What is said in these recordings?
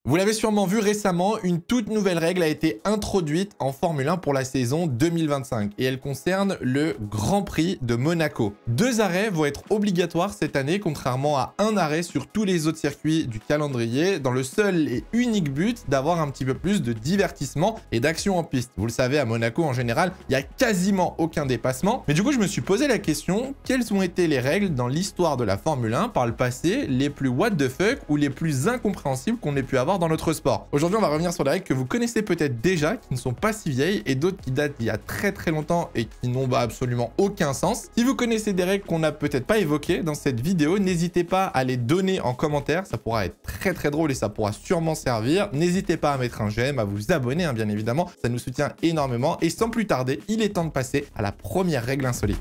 Vous l'avez sûrement vu récemment, une toute nouvelle règle a été introduite en Formule 1 pour la saison 2025 et elle concerne le Grand Prix de Monaco. 2 arrêts vont être obligatoires cette année, contrairement à un arrêt sur tous les autres circuits du calendrier, dans le seul et unique but d'avoir un petit peu plus de divertissement et d'action en piste. Vous le savez, à Monaco en général, il n'y a quasiment aucun dépassement. Mais du coup, je me suis posé la question, quelles ont été les règles dans l'histoire de la Formule 1 par le passé, les plus what the fuck ou les plus incompréhensibles qu'on ait pu avoir dans notre sport. Aujourd'hui, on va revenir sur des règles que vous connaissez peut-être déjà, qui ne sont pas si vieilles, et d'autres qui datent d'il y a très longtemps et qui n'ont absolument aucun sens. Si vous connaissez des règles qu'on n'a peut-être pas évoquées dans cette vidéo, n'hésitez pas à les donner en commentaire, ça pourra être très drôle et ça pourra sûrement servir. N'hésitez pas à mettre un j'aime, à vous abonner, hein, bien évidemment, ça nous soutient énormément. Et sans plus tarder, il est temps de passer à la première règle insolite.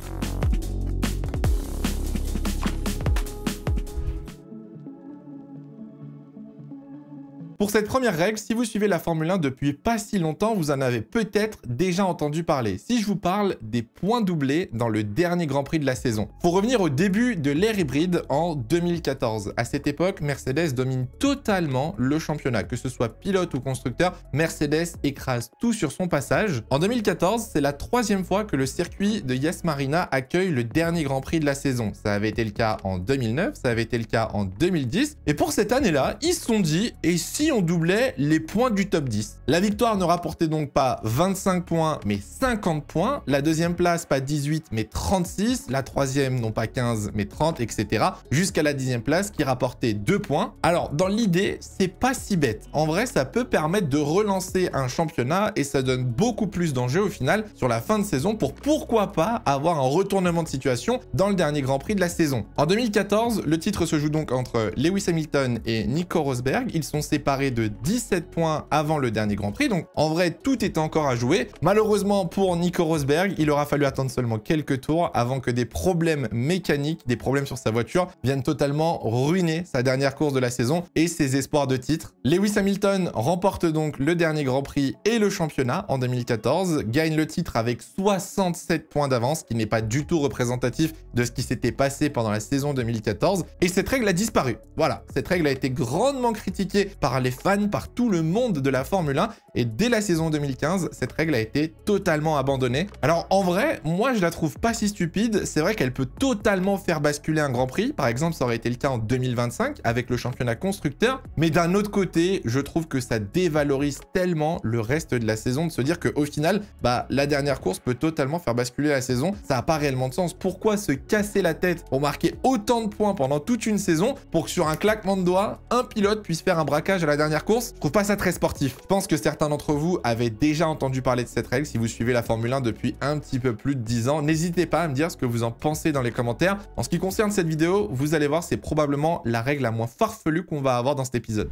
Pour cette première règle, si vous suivez la Formule 1 depuis pas si longtemps, vous en avez peut-être déjà entendu parler. Si je vous parle des points doublés dans le dernier Grand Prix de la saison. Faut revenir au début de l'ère hybride en 2014. À cette époque, Mercedes domine totalement le championnat. Que ce soit pilote ou constructeur, Mercedes écrase tout sur son passage. En 2014, c'est la 3e fois que le circuit de Yas Marina accueille le dernier Grand Prix de la saison. Ça avait été le cas en 2009, ça avait été le cas en 2010. Et pour cette année-là, ils se sont dit, et si on doublait les points du top 10. La victoire ne rapportait donc pas 25 points, mais 50 points. La deuxième place, pas 18, mais 36. La troisième, non pas 15, mais 30, etc. Jusqu'à la 10e place qui rapportait 2 points. Alors, dans l'idée, c'est pas si bête. En vrai, ça peut permettre de relancer un championnat et ça donne beaucoup plus d'enjeux au final sur la fin de saison pour pourquoi pas avoir un retournement de situation dans le dernier Grand Prix de la saison. En 2014, le titre se joue donc entre Lewis Hamilton et Nico Rosberg. Ils sont séparés de 17 points avant le dernier Grand Prix, donc en vrai tout est encore à jouer. Malheureusement pour Nico Rosberg, il aura fallu attendre seulement quelques tours avant que des problèmes mécaniques, des problèmes sur sa voiture viennent totalement ruiner sa dernière course de la saison et ses espoirs de titre. Lewis Hamilton remporte donc le dernier Grand Prix et le championnat en 2014, gagne le titre avec 67 points d'avance, qui n'est pas du tout représentatif de ce qui s'était passé pendant la saison 2014, et cette règle a disparu. Voilà, cette règle a été grandement critiquée par les fans, par tout le monde de la Formule 1, et dès la saison 2015, cette règle a été totalement abandonnée. Alors en vrai, moi je la trouve pas si stupide, c'est vrai qu'elle peut totalement faire basculer un Grand Prix, par exemple ça aurait été le cas en 2025 avec le championnat constructeur, mais d'un autre côté, je trouve que ça dévalorise tellement le reste de la saison de se dire qu'au final, la dernière course peut totalement faire basculer la saison, ça n'a pas réellement de sens. Pourquoi se casser la tête pour marquer autant de points pendant toute une saison pour que sur un claquement de doigts, un pilote puisse faire un braquage à la dernière course? Je trouve pas ça très sportif. Je pense que certains d'entre vous avaient déjà entendu parler de cette règle si vous suivez la Formule 1 depuis un petit peu plus de 10 ans. N'hésitez pas à me dire ce que vous en pensez dans les commentaires. En ce qui concerne cette vidéo, vous allez voir, c'est probablement la règle la moins farfelue qu'on va avoir dans cet épisode.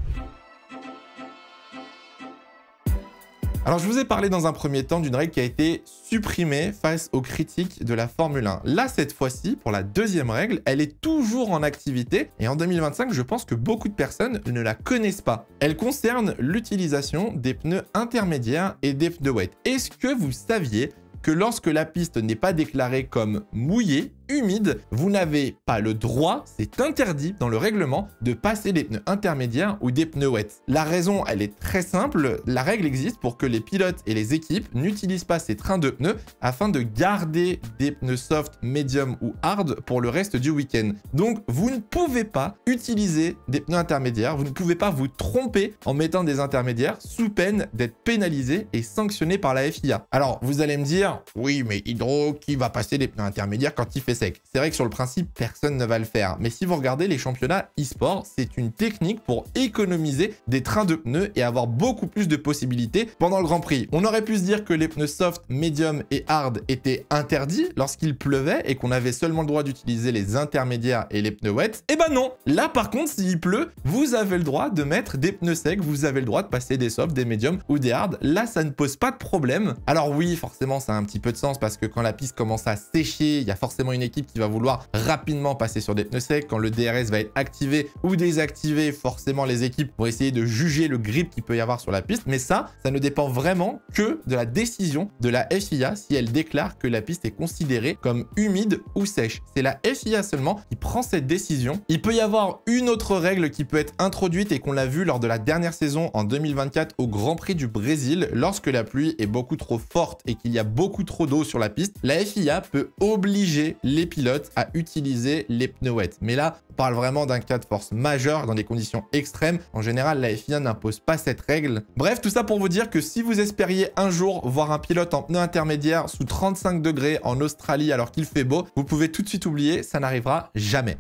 Alors, je vous ai parlé dans un premier temps d'une règle qui a été supprimée face aux critiques de la Formule 1. Là, cette fois-ci, pour la deuxième règle, elle est toujours en activité et en 2025, je pense que beaucoup de personnes ne la connaissent pas. Elle concerne l'utilisation des pneus intermédiaires et des pneus wet. Est-ce que vous saviez que lorsque la piste n'est pas déclarée comme mouillée, humide, vous n'avez pas le droit, c'est interdit dans le règlement, de passer des pneus intermédiaires ou des pneus wet. La raison, elle est très simple, la règle existe pour que les pilotes et les équipes n'utilisent pas ces trains de pneus afin de garder des pneus soft, medium ou hard pour le reste du week-end. Donc, vous ne pouvez pas utiliser des pneus intermédiaires, vous ne pouvez pas vous tromper en mettant des intermédiaires sous peine d'être pénalisé et sanctionné par la FIA. Alors, vous allez me dire, oui, mais Hydro, qui va passer des pneus intermédiaires quand il fait sec? C'est vrai que sur le principe, personne ne va le faire. Mais si vous regardez les championnats e-sport, c'est une technique pour économiser des trains de pneus et avoir beaucoup plus de possibilités pendant le Grand Prix. On aurait pu se dire que les pneus soft, medium et hard étaient interdits lorsqu'il pleuvait et qu'on avait seulement le droit d'utiliser les intermédiaires et les pneus wet. Eh ben non! Là, par contre, s'il pleut, vous avez le droit de mettre des pneus secs, vous avez le droit de passer des softs, des mediums ou des hard. Là, ça ne pose pas de problème. Alors oui, forcément, ça a un petit peu de sens parce que quand la piste commence à sécher, il y a forcément une une équipe qui va vouloir rapidement passer sur des pneus secs, quand le DRS va être activé ou désactivé, forcément les équipes vont essayer de juger le grip qu'il peut y avoir sur la piste. Mais ça ne dépend vraiment que de la décision de la FIA si elle déclare que la piste est considérée comme humide ou sèche. C'est la FIA seulement qui prend cette décision. Il peut y avoir une autre règle qui peut être introduite et qu'on l'a vu lors de la dernière saison en 2024 au Grand Prix du Brésil. Lorsque la pluie est beaucoup trop forte et qu'il y a beaucoup trop d'eau sur la piste, la FIA peut obliger les pilotes à utiliser les pneus wets. Mais là, on parle vraiment d'un cas de force majeure dans des conditions extrêmes. En général, la FIA n'impose pas cette règle. Bref, tout ça pour vous dire que si vous espériez un jour voir un pilote en pneu intermédiaire sous 35 degrés en Australie alors qu'il fait beau, vous pouvez tout de suite oublier, ça n'arrivera jamais.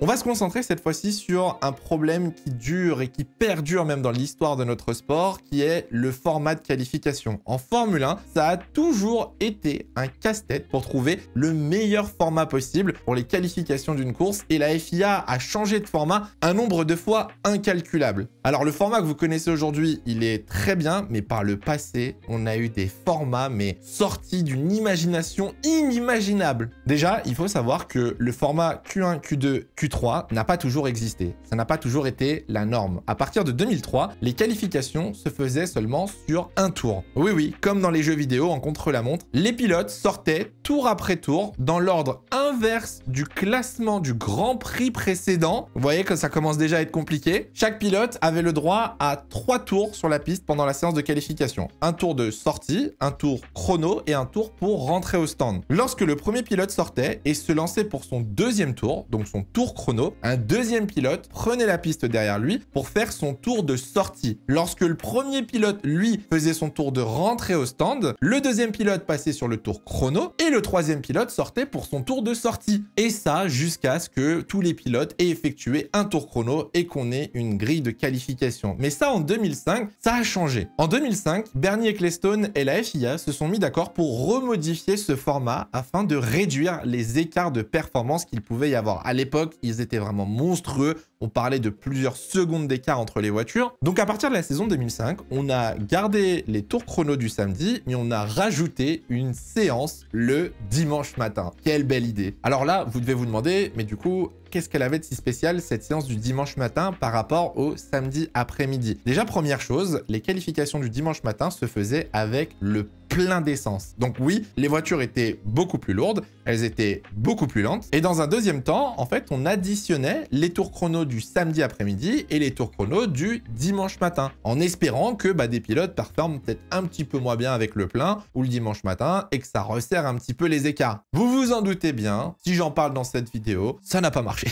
On va se concentrer cette fois-ci sur un problème qui dure et qui perdure même dans l'histoire de notre sport, qui est le format de qualification. En Formule 1, ça a toujours été un casse-tête pour trouver le meilleur format possible pour les qualifications d'une course et la FIA a changé de format un nombre de fois incalculable. Alors le format que vous connaissez aujourd'hui, il est très bien, mais par le passé, on a eu des formats mais sortis d'une imagination inimaginable. Déjà, il faut savoir que le format Q1, Q2, Q3 n'a pas toujours existé. Ça n'a pas toujours été la norme. À partir de 2003, les qualifications se faisaient seulement sur un tour. Oui, oui, comme dans les jeux vidéo en contre-la-montre, les pilotes sortaient tour après tour dans l'ordre inverse du classement du Grand Prix précédent. Vous voyez que ça commence déjà à être compliqué. Chaque pilote avait le droit à 3 tours sur la piste pendant la séance de qualification. Un tour de sortie, un tour chrono et un tour pour rentrer au stand. Lorsque le premier pilote sortait et se lançait pour son deuxième tour, donc son tour chrono, un deuxième pilote prenait la piste derrière lui pour faire son tour de sortie. Lorsque le premier pilote, lui, faisait son tour de rentrée au stand, le deuxième pilote passait sur le tour chrono et le troisième pilote sortait pour son tour de sortie. Et ça, jusqu'à ce que tous les pilotes aient effectué un tour chrono et qu'on ait une grille de qualification. Mais ça, en 2005, ça a changé. En 2005, Bernie Ecclestone et la FIA se sont mis d'accord pour remodifier ce format afin de réduire les écarts de performance qu'il pouvait y avoir. À l'époque, ils étaient vraiment monstrueux. On parlait de plusieurs secondes d'écart entre les voitures. Donc à partir de la saison 2005, on a gardé les tours chrono du samedi, mais on a rajouté une séance le dimanche matin. Quelle belle idée. Alors là, vous devez vous demander, mais du coup, qu'est-ce qu'elle avait de si spécial cette séance du dimanche matin par rapport au samedi après-midi? Déjà, première chose, les qualifications du dimanche matin se faisaient avec le plein d'essence. Donc oui, les voitures étaient beaucoup plus lourdes, elles étaient beaucoup plus lentes. Et dans un deuxième temps, en fait, on additionnait les tours chrono du samedi après-midi et les tours chrono du dimanche matin, en espérant que des pilotes performent peut-être un petit peu moins bien avec le plein ou le dimanche matin et que ça resserre un petit peu les écarts. Vous vous en doutez bien, si j'en parle dans cette vidéo, ça n'a pas marché.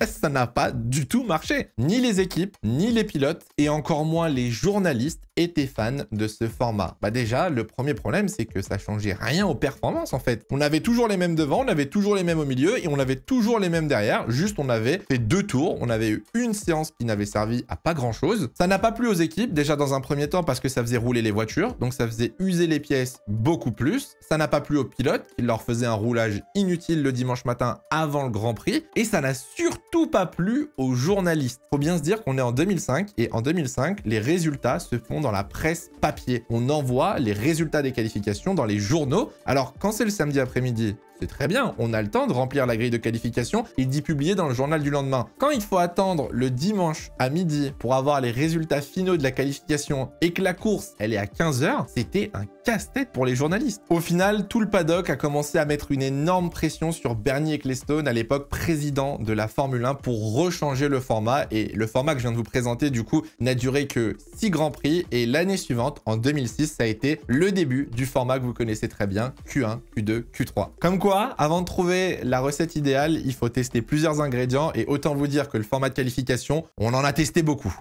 Ça n'a pas du tout marché. Ni les équipes, ni les pilotes, et encore moins les journalistes étaient fans de ce format. Déjà, le premier problème, c'est que ça changeait rien aux performances, en fait. On avait toujours les mêmes devant, on avait toujours les mêmes au milieu, et on avait toujours les mêmes derrière. Juste, on avait fait 2 tours, on avait eu une séance qui n'avait servi à pas grand-chose. Ça n'a pas plu aux équipes, déjà dans un premier temps, parce que ça faisait rouler les voitures, donc ça faisait user les pièces beaucoup plus. Ça n'a pas plu aux pilotes, qui leur faisaient un roulage inutile le dimanche matin avant le Grand Prix, et ça n'a surtout pas plu aux journalistes. Faut bien se dire qu'on est en 2005, et en 2005, les résultats se font dans la presse papier. On envoie les résultats des qualifications dans les journaux. Alors, quand c'est le samedi après-midi, c'est très bien, on a le temps de remplir la grille de qualification et d'y publier dans le journal du lendemain. Quand il faut attendre le dimanche à midi pour avoir les résultats finaux de la qualification et que la course, elle est à 15 h, c'était un casse-tête pour les journalistes. Au final, tout le paddock a commencé à mettre une énorme pression sur Bernie Ecclestone, à l'époque président de la Formule 1, pour rechanger le format. Et le format que je viens de vous présenter, du coup, n'a duré que 6 Grands Prix. Et l'année suivante, en 2006, ça a été le début du format que vous connaissez très bien, Q1, Q2, Q3. Comme quoi, avant de trouver la recette idéale, il faut tester plusieurs ingrédients et autant vous dire que le format de qualification, on en a testé beaucoup.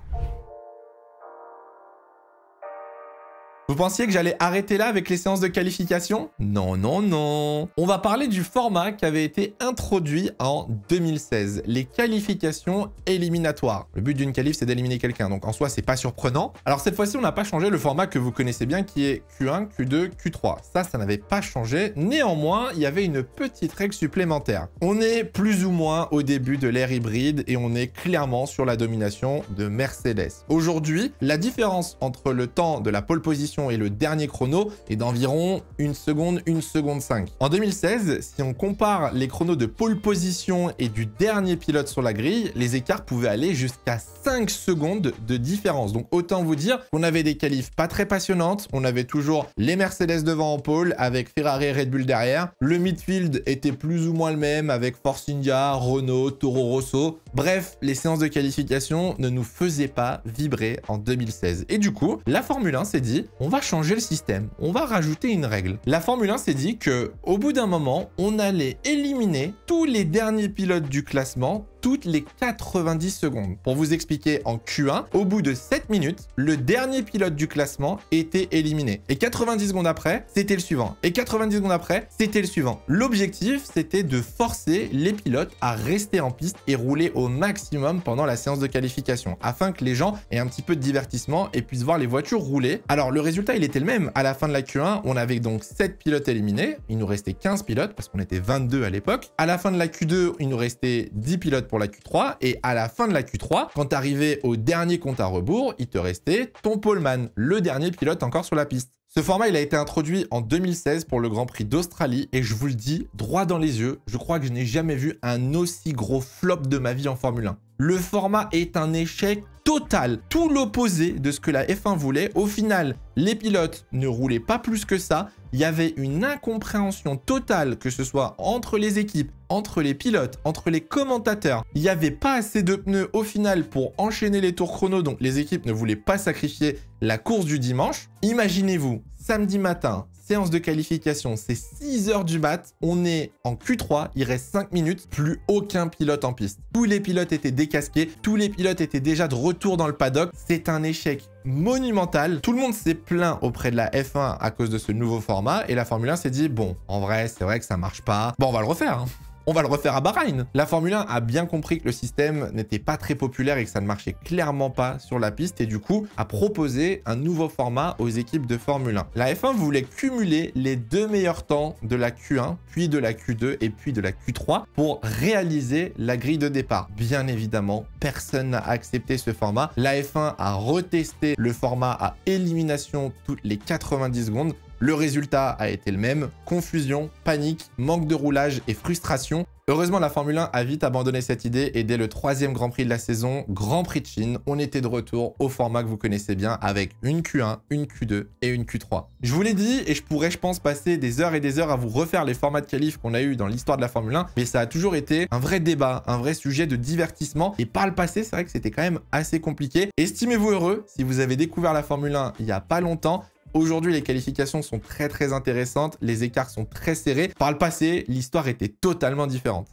Vous pensiez que j'allais arrêter là avec les séances de qualification? Non, non, non. On va parler du format qui avait été introduit en 2016, les qualifications éliminatoires. Le but d'une qualif, c'est d'éliminer quelqu'un, donc en soi, c'est pas surprenant. Alors cette fois-ci, on n'a pas changé le format que vous connaissez bien, qui est Q1, Q2, Q3. Ça n'avait pas changé. Néanmoins, il y avait une petite règle supplémentaire. On est plus ou moins au début de l'ère hybride et on est clairement sur la domination de Mercedes. Aujourd'hui, la différence entre le temps de la pole position qualification et le dernier chrono est d'environ 1 seconde, 1 seconde 5. En 2016, si on compare les chronos de pole position et du dernier pilote sur la grille, les écarts pouvaient aller jusqu'à 5 secondes de différence. Donc autant vous dire qu'on avait des qualifs pas très passionnantes, on avait toujours les Mercedes devant en pole avec Ferrari et Red Bull derrière. Le midfield était plus ou moins le même avec Force India, Renault, Toro Rosso. Bref, les séances de qualification ne nous faisaient pas vibrer en 2016. Et du coup, la Formule 1 s'est dit, on va changer le système, on va rajouter une règle. La Formule 1 s'est dit que au bout d'un moment, on allait éliminer tous les derniers pilotes du classement toutes les 90 secondes. Pour vous expliquer, en Q1, au bout de 7 minutes, le dernier pilote du classement était éliminé. Et 90 secondes après, c'était le suivant. Et 90 secondes après, c'était le suivant. L'objectif, c'était de forcer les pilotes à rester en piste et rouler au maximum pendant la séance de qualification, afin que les gens aient un petit peu de divertissement et puissent voir les voitures rouler. Alors, le résultat, il était le même. À la fin de la Q1, on avait donc 7 pilotes éliminés. Il nous restait 15 pilotes, parce qu'on était 22 à l'époque. À la fin de la Q2, il nous restait 10 pilotes pour la Q3, et à la fin de la Q3, quand tu arrivais au dernier compte à rebours, il te restait ton poleman, le dernier pilote encore sur la piste. Ce format, il a été introduit en 2016 pour le Grand Prix d'Australie, et je vous le dis droit dans les yeux, je crois que je n'ai jamais vu un aussi gros flop de ma vie en Formule 1. Le format est un échec total, tout l'opposé de ce que la F1 voulait. Au final, les pilotes ne roulaient pas plus que ça. Il y avait une incompréhension totale, que ce soit entre les équipes, entre les pilotes, entre les commentateurs. Il n'y avait pas assez de pneus au final pour enchaîner les tours chrono, donc les équipes ne voulaient pas sacrifier la course du dimanche. Imaginez-vous, samedi matin, séance de qualification, c'est 6 h du mat, on est en Q3, il reste 5 minutes, plus aucun pilote en piste. Tous les pilotes étaient décasqués, tous les pilotes étaient déjà de retour dans le paddock. C'est un échec monumental. Tout le monde s'est plaint auprès de la F1 à cause de ce nouveau format, et la Formule 1 s'est dit, bon, en vrai, c'est vrai que ça marche pas. Bon, on va le refaire, hein. On va le refaire à Bahreïn. La Formule 1 a bien compris que le système n'était pas très populaire et que ça ne marchait clairement pas sur la piste, et du coup a proposé un nouveau format aux équipes de Formule 1. La F1 voulait cumuler les 2 meilleurs temps de la Q1, puis de la Q2 et puis de la Q3 pour réaliser la grille de départ. Bien évidemment, personne n'a accepté ce format. La F1 a retesté le format à élimination toutes les 90 secondes. Le résultat a été le même, confusion, panique, manque de roulage et frustration. Heureusement, la Formule 1 a vite abandonné cette idée, et dès le 3e Grand Prix de la saison, Grand Prix de Chine, on était de retour au format que vous connaissez bien, avec une Q1, une Q2 et une Q3. Je vous l'ai dit, et je pourrais, je pense, passer des heures et des heures à vous refaire les formats de qualif qu'on a eu dans l'histoire de la Formule 1, mais ça a toujours été un vrai débat, un vrai sujet de divertissement, et par le passé, c'est vrai que c'était quand même assez compliqué. Estimez-vous heureux si vous avez découvert la Formule 1 il n'y a pas longtemps. Aujourd'hui, les qualifications sont très intéressantes, les écarts sont très serrés. Par le passé, l'histoire était totalement différente.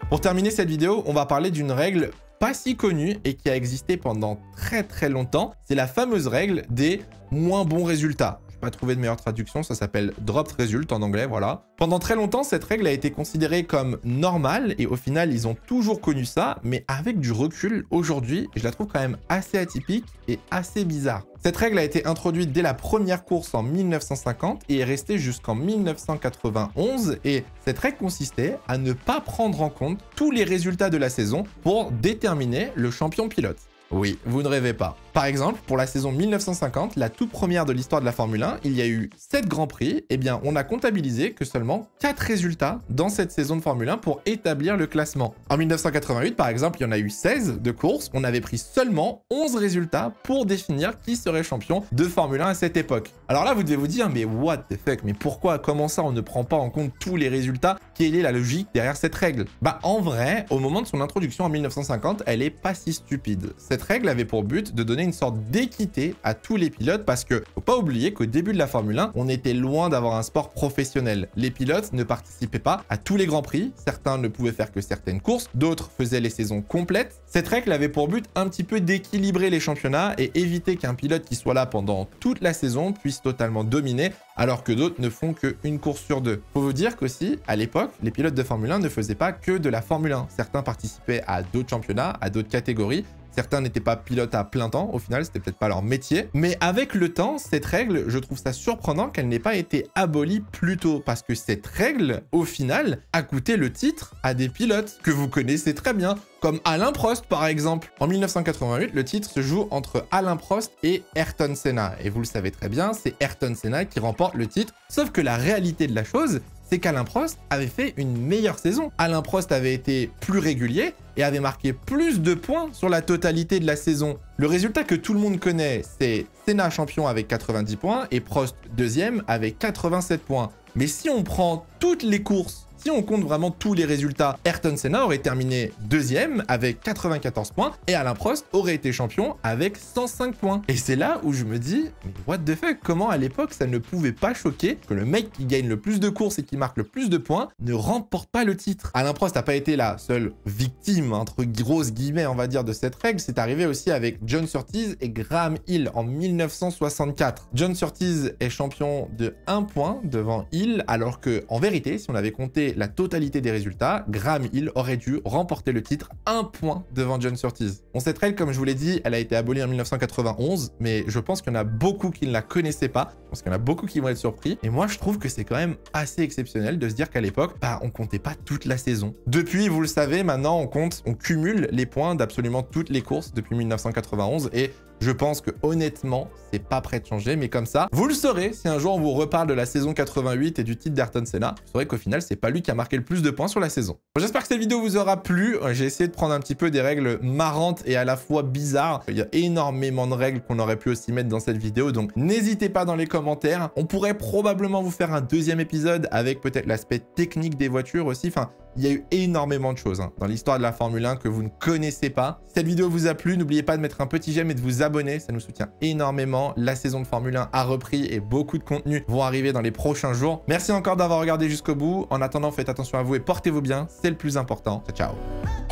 Pour terminer cette vidéo, on va parler d'une règle pas si connue et qui a existé pendant très longtemps. C'est la fameuse règle des moins bons résultats. Je n'ai pas trouvé de meilleure traduction, ça s'appelle dropped result en anglais, voilà. Pendant très longtemps, cette règle a été considérée comme normale, et au final, ils ont toujours connu ça, mais avec du recul, aujourd'hui, je la trouve quand même assez atypique et assez bizarre. Cette règle a été introduite dès la première course en 1950 et est restée jusqu'en 1991, et cette règle consistait à ne pas prendre en compte tous les résultats de la saison pour déterminer le champion pilote. Oui, vous ne rêvez pas. Par exemple, pour la saison 1950, la toute première de l'histoire de la Formule 1, il y a eu 7 Grands Prix. Eh bien, on a comptabilisé que seulement 4 résultats dans cette saison de Formule 1 pour établir le classement. En 1988, par exemple, il y en a eu 16 de courses. On avait pris seulement 11 résultats pour définir qui serait champion de Formule 1 à cette époque. Alors là, vous devez vous dire, mais what the fuck, mais pourquoi, comment ça, on ne prend pas en compte tous les résultats? Quelle est la logique derrière cette règle? Bah, en vrai, au moment de son introduction en 1950, elle est pas si stupide. Cette règle avait pour but de donner une sorte d'équité à tous les pilotes, parce que faut pas oublier qu'au début de la Formule 1, on était loin d'avoir un sport professionnel. Les pilotes ne participaient pas à tous les grands prix, certains ne pouvaient faire que certaines courses, d'autres faisaient les saisons complètes. Cette règle avait pour but un petit peu d'équilibrer les championnats et éviter qu'un pilote qui soit là pendant toute la saison puisse totalement dominer, alors que d'autres ne font qu'une course sur 2. Faut vous dire qu'aussi, à l'époque, les pilotes de Formule 1 ne faisaient pas que de la Formule 1. Certains participaient à d'autres championnats, à d'autres catégories. Certains n'étaient pas pilotes à plein temps, au final, c'était peut-être pas leur métier. Mais avec le temps, cette règle, je trouve ça surprenant qu'elle n'ait pas été abolie plus tôt, parce que cette règle, au final, a coûté le titre à des pilotes que vous connaissez très bien. comme Alain Prost par exemple. En 1988, le titre se joue entre Alain Prost et Ayrton Senna. Et vous le savez très bien, c'est Ayrton Senna qui remporte le titre. Sauf que la réalité de la chose, c'est qu'Alain Prost avait fait une meilleure saison. Alain Prost avait été plus régulier et avait marqué plus de points sur la totalité de la saison. Le résultat que tout le monde connaît, c'est Senna champion avec 90 points et Prost deuxième avec 87 points. Mais si on prend toutes les courses, si on compte vraiment tous les résultats, Ayrton Senna aurait terminé deuxième avec 94 points et Alain Prost aurait été champion avec 105 points. Et c'est là où je me dis, mais what the fuck, comment à l'époque ça ne pouvait pas choquer que le mec qui gagne le plus de courses et qui marque le plus de points ne remporte pas le titre. Alain Prost n'a pas été la seule victime, entre grosses guillemets on va dire, de cette règle, c'est arrivé aussi avec John Surtees et Graham Hill en 1964. John Surtees est champion de 1 point devant Hill, alors que en vérité, si on avait compté la totalité des résultats, Graham Hill aurait dû remporter le titre 1 point devant John Surtees. Bon, cette règle, comme je vous l'ai dit, elle a été abolie en 1991, mais je pense qu'il y en a beaucoup qui ne la connaissaient pas. Je pense qu'il y en a beaucoup qui vont être surpris. Et moi, je trouve que c'est quand même assez exceptionnel de se dire qu'à l'époque, bah, on comptait pas toute la saison. Depuis, vous le savez, maintenant, on cumule les points d'absolument toutes les courses depuis 1991 et je pense que honnêtement, c'est pas prêt de changer, mais comme ça, vous le saurez si un jour on vous reparle de la saison 88 et du titre d'Ayrton Senna. Vous saurez qu'au final, c'est pas lui qui a marqué le plus de points sur la saison. Bon, j'espère que cette vidéo vous aura plu. J'ai essayé de prendre un petit peu des règles marrantes et à la fois bizarres. Il y a énormément de règles qu'on aurait pu aussi mettre dans cette vidéo, donc n'hésitez pas dans les commentaires. On pourrait probablement vous faire un deuxième épisode avec peut-être l'aspect technique des voitures aussi. Enfin, il y a eu énormément de choses dans l'histoire de la Formule 1 que vous ne connaissez pas. Si cette vidéo vous a plu, n'oubliez pas de mettre un petit j'aime et de vous abonner. Ça nous soutient énormément. La saison de Formule 1 a repris et beaucoup de contenus vont arriver dans les prochains jours. Merci encore d'avoir regardé jusqu'au bout. En attendant, faites attention à vous et portez-vous bien. C'est le plus important. Ciao, ciao.